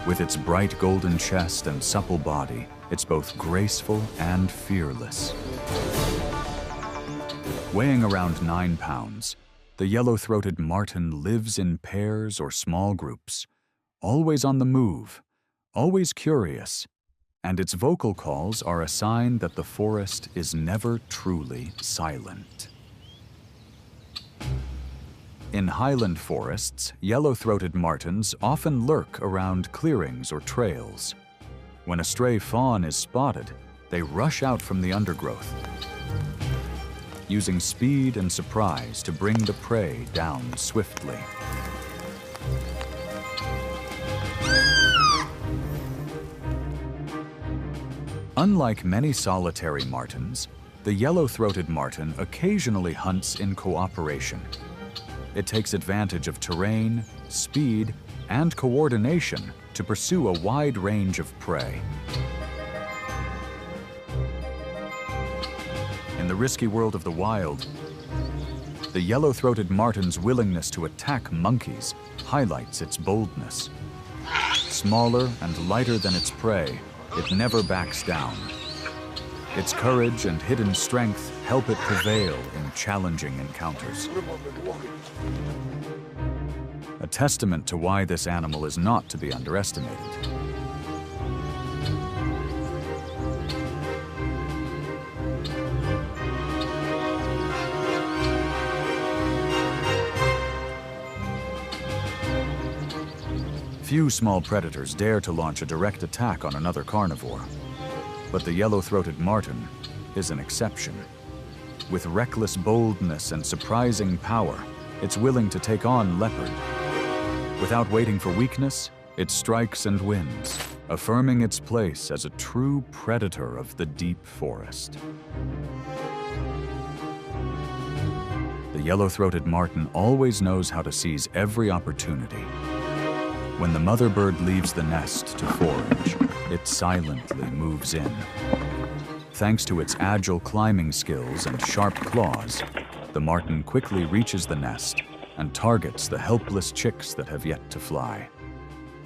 With its bright golden chest and supple body, it's both graceful and fearless. Weighing around 9 pounds, the yellow-throated marten lives in pairs or small groups, always on the move, always curious, and its vocal calls are a sign that the forest is never truly silent. In highland forests, yellow-throated martens often lurk around clearings or trails. When a stray fawn is spotted, they rush out from the undergrowth, using speed and surprise to bring the prey down swiftly. Unlike many solitary martens, the yellow-throated marten occasionally hunts in cooperation. It takes advantage of terrain, speed, and coordination to pursue a wide range of prey. In the risky world of the wild, the yellow-throated marten's willingness to attack monkeys highlights its boldness. Smaller and lighter than its prey, it never backs down. Its courage and hidden strength help it prevail in challenging encounters. A testament to why this animal is not to be underestimated. Few small predators dare to launch a direct attack on another carnivore, but the yellow-throated marten is an exception. With reckless boldness and surprising power, it's willing to take on leopard. Without waiting for weakness, it strikes and wins, affirming its place as a true predator of the deep forest. The yellow-throated marten always knows how to seize every opportunity. When the mother bird leaves the nest to forage, it silently moves in. Thanks to its agile climbing skills and sharp claws, The marten quickly reaches the nest and targets the helpless chicks that have yet to fly.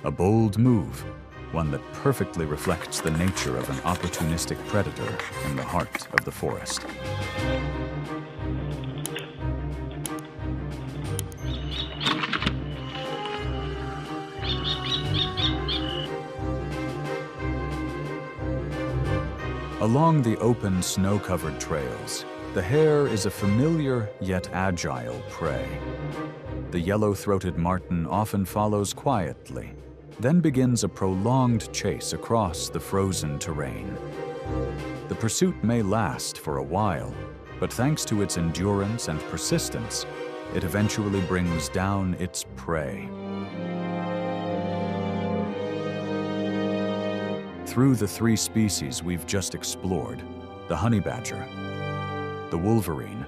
A bold move, one that perfectly reflects the nature of an opportunistic predator in the heart of the forest. Along the open, snow-covered trails, the hare is a familiar yet agile prey. The yellow-throated marten often follows quietly, then begins a prolonged chase across the frozen terrain. The pursuit may last for a while, but thanks to its endurance and persistence, it eventually brings down its prey. Through the three species we've just explored, the honey badger, the wolverine,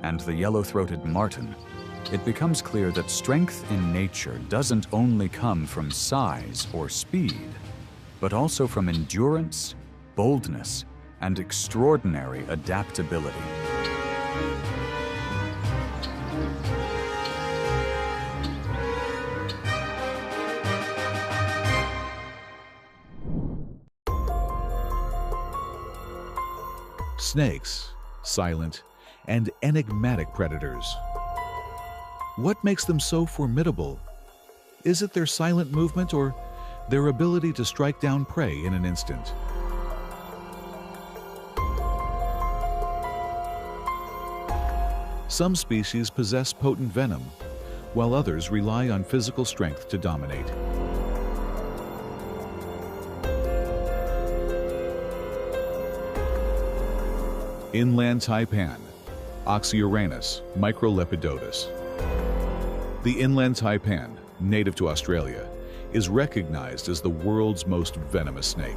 and the yellow-throated marten, it becomes clear that strength in nature doesn't only come from size or speed, but also from endurance, boldness, and extraordinary adaptability. Snakes, silent and enigmatic predators. What makes them so formidable? Is it their silent movement or their ability to strike down prey in an instant? Some species possess potent venom, while others rely on physical strength to dominate. Inland taipan, Oxyuranus microlepidotus. The inland taipan, native to Australia, is recognized as the world's most venomous snake.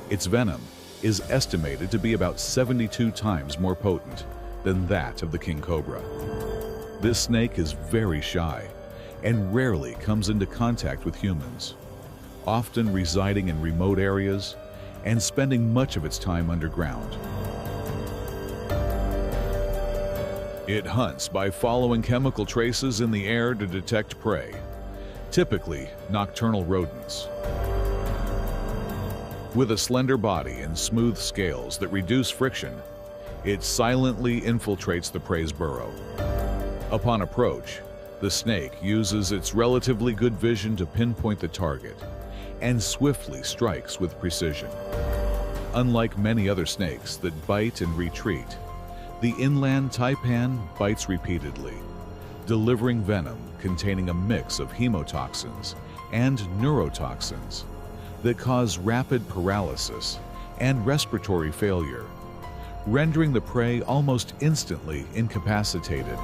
Its venom is estimated to be about 72 times more potent than that of the king cobra. This snake is very shy and rarely comes into contact with humans, often residing in remote areas and spending much of its time underground. It hunts by following chemical traces in the air to detect prey, typically nocturnal rodents. With a slender body and smooth scales that reduce friction, it silently infiltrates the prey's burrow. Upon approach, the snake uses its relatively good vision to pinpoint the target and swiftly strikes with precision. Unlike many other snakes that bite and retreat, the inland taipan bites repeatedly, delivering venom containing a mix of hemotoxins and neurotoxins that cause rapid paralysis and respiratory failure, rendering the prey almost instantly incapacitated.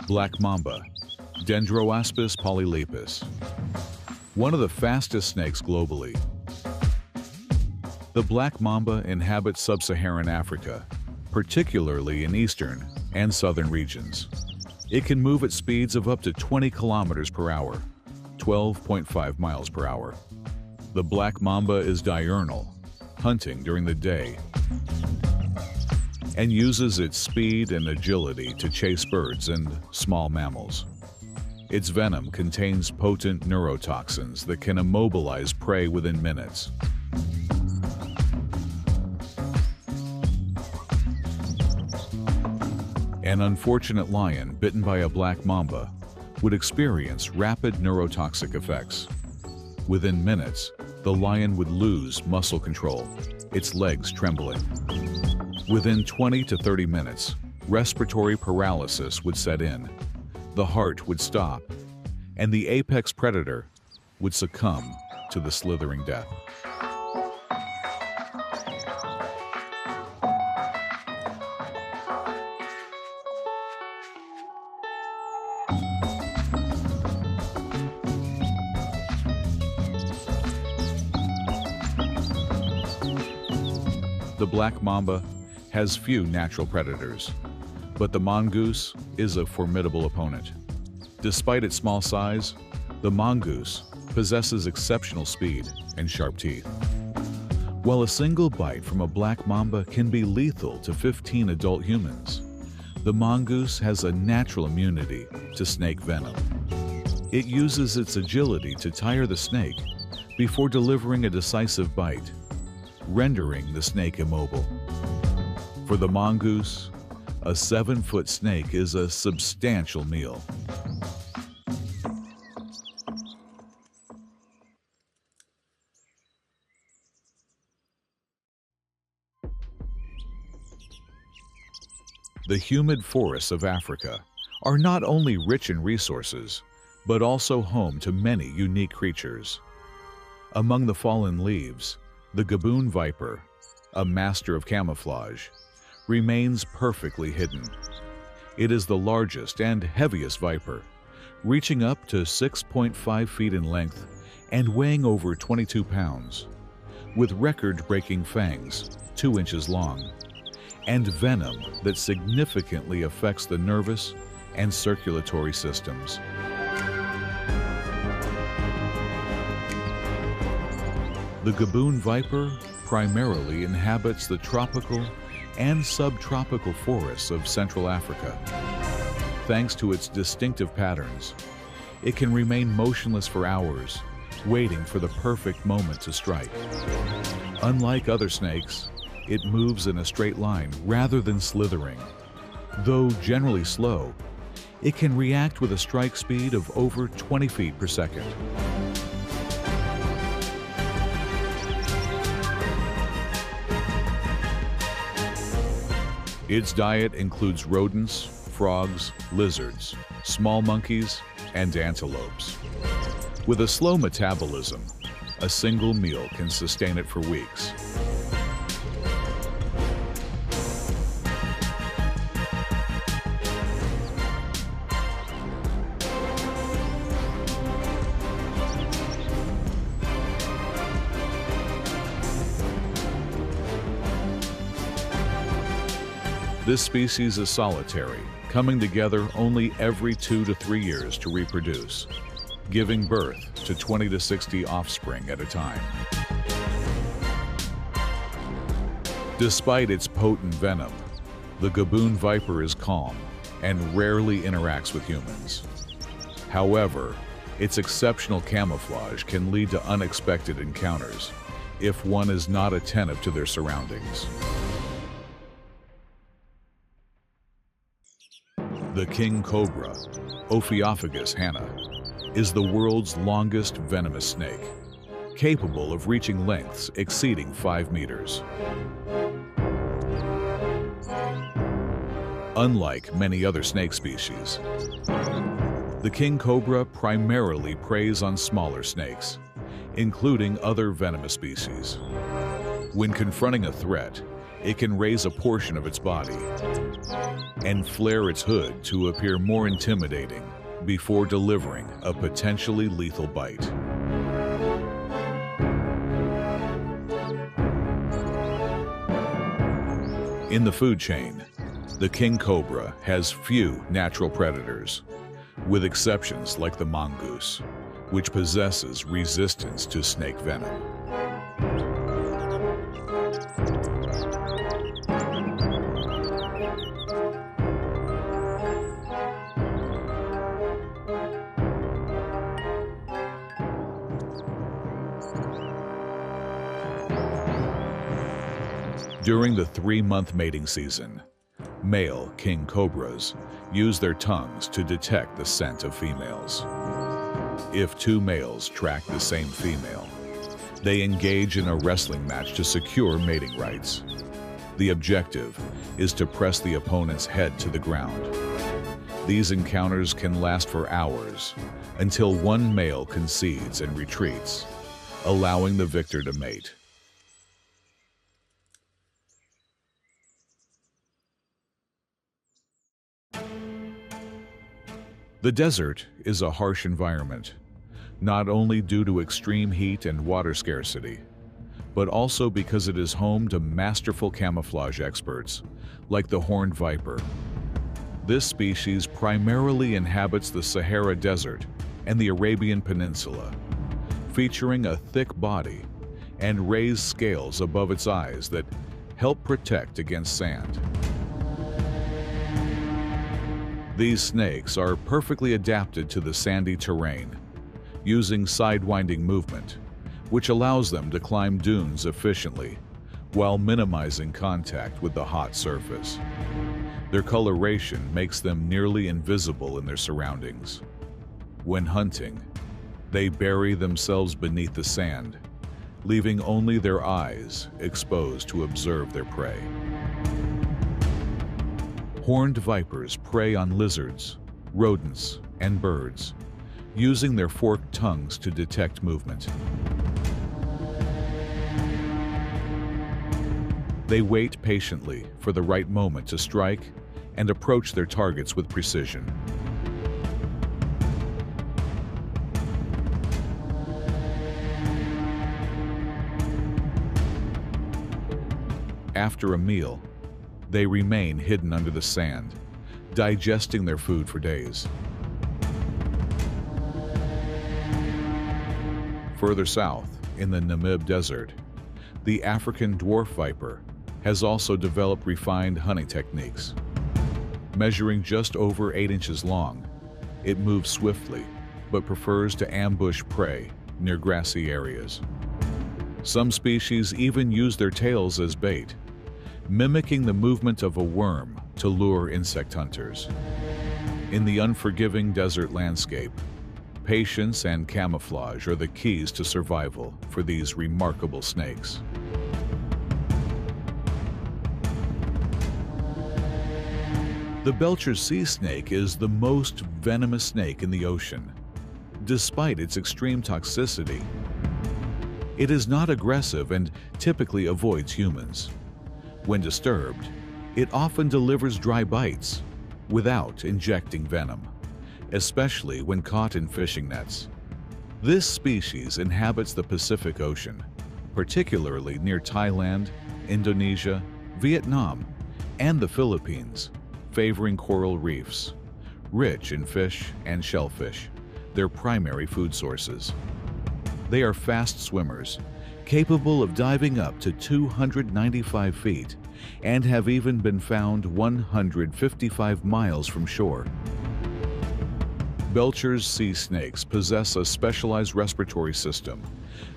Black mamba, Dendroaspis polylepis. One of the fastest snakes globally. The black mamba inhabits sub-Saharan Africa, particularly in eastern and southern regions. It can move at speeds of up to 20 kilometers per hour, 12.5 miles per hour. The black mamba is diurnal, hunting during the day, and uses its speed and agility to chase birds and small mammals. Its venom contains potent neurotoxins that can immobilize prey within minutes. An unfortunate lion bitten by a black mamba would experience rapid neurotoxic effects. Within minutes, the lion would lose muscle control, its legs trembling. Within 20 to 30 minutes, respiratory paralysis would set in, the heart would stop, and the apex predator would succumb to the slithering death. The black mamba has few natural predators, but the mongoose is a formidable opponent. Despite its small size, the mongoose possesses exceptional speed and sharp teeth. While a single bite from a black mamba can be lethal to 15 adult humans, the mongoose has a natural immunity to snake venom. It uses its agility to tire the snake before delivering a decisive bite, rendering the snake immobile. For the mongoose, a 7-foot snake is a substantial meal. The humid forests of Africa are not only rich in resources, but also home to many unique creatures. Among the fallen leaves, the gaboon viper, a master of camouflage, remains perfectly hidden. It is the largest and heaviest viper, reaching up to 6.5 feet in length and weighing over 22 pounds, with record-breaking fangs 2 inches long, and venom that significantly affects the nervous and circulatory systems. The gaboon viper primarily inhabits the tropical and subtropical forests of Central Africa. Thanks to its distinctive patterns, it can remain motionless for hours, waiting for the perfect moment to strike. Unlike other snakes, it moves in a straight line rather than slithering. Though generally slow, it can react with a strike speed of over 20 feet per second. Its diet includes rodents, frogs, lizards, small monkeys, and antelopes. With a slow metabolism, a single meal can sustain it for weeks. This species is solitary, coming together only every 2 to 3 years to reproduce, giving birth to 20 to 60 offspring at a time. Despite its potent venom, the gaboon viper is calm and rarely interacts with humans. However, its exceptional camouflage can lead to unexpected encounters if one is not attentive to their surroundings. The king cobra, Ophiophagus hanna, is the world's longest venomous snake, capable of reaching lengths exceeding 5 meters. Unlike many other snake species, the king cobra primarily preys on smaller snakes, including other venomous species. When confronting a threat, it can raise a portion of its body and flare its hood to appear more intimidating before delivering a potentially lethal bite. In the food chain, the king cobra has few natural predators, with exceptions like the mongoose, which possesses resistance to snake venom. During the 3-month mating season, male king cobras use their tongues to detect the scent of females. If 2 males track the same female, they engage in a wrestling match to secure mating rights. The objective is to press the opponent's head to the ground. These encounters can last for hours until one male concedes and retreats, allowing the victor to mate. The desert is a harsh environment, not only due to extreme heat and water scarcity, but also because it is home to masterful camouflage experts, like the horned viper. This species primarily inhabits the Sahara Desert and the Arabian Peninsula, featuring a thick body and raised scales above its eyes that help protect against sand. These snakes are perfectly adapted to the sandy terrain, using sidewinding movement, which allows them to climb dunes efficiently while minimizing contact with the hot surface. Their coloration makes them nearly invisible in their surroundings. When hunting, they bury themselves beneath the sand, leaving only their eyes exposed to observe their prey. Horned vipers prey on lizards, rodents, and birds, using their forked tongues to detect movement. They wait patiently for the right moment to strike and approach their targets with precision. After a meal, they remain hidden under the sand, digesting their food for days. Further south, in the Namib Desert, the African dwarf viper has also developed refined hunting techniques. Measuring just over 8 inches long, it moves swiftly, but prefers to ambush prey near grassy areas. Some species even use their tails as bait, mimicking the movement of a worm to lure insect hunters. In the unforgiving desert landscape, patience and camouflage are the keys to survival for these remarkable snakes. The Belcher's sea snake is the most venomous snake in the ocean. Despite its extreme toxicity, it is not aggressive and typically avoids humans. When disturbed, it often delivers dry bites without injecting venom, especially when caught in fishing nets. This species inhabits the Pacific Ocean, particularly near Thailand, Indonesia, Vietnam, and the Philippines, favoring coral reefs, rich in fish and shellfish, their primary food sources. They are fast swimmers, capable of diving up to 295 feet, and have even been found 155 miles from shore. Belcher's sea snakes possess a specialized respiratory system,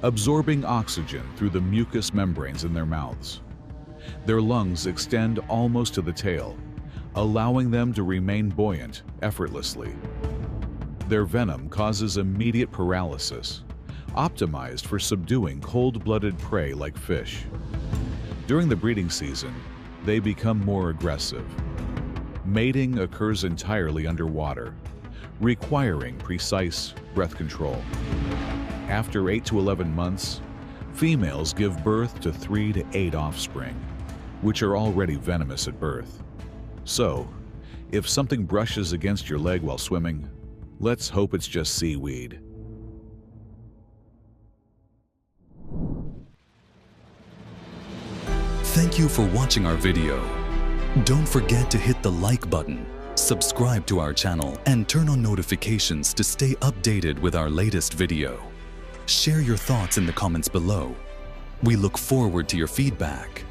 absorbing oxygen through the mucous membranes in their mouths. Their lungs extend almost to the tail, allowing them to remain buoyant effortlessly. Their venom causes immediate paralysis, optimized for subduing cold-blooded prey like fish. During the breeding season, they become more aggressive. Mating occurs entirely underwater, requiring precise breath control. After 8 to 11 months, females give birth to 3 to 8 offspring, which are already venomous at birth. So, if something brushes against your leg while swimming, let's hope it's just seaweed. Thank you for watching our video. Don't forget to hit the like button, subscribe to our channel, and turn on notifications to stay updated with our latest video. Share your thoughts in the comments below. We look forward to your feedback.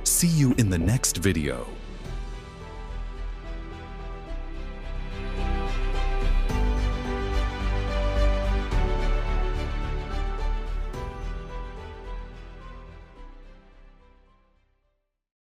See you in the next video.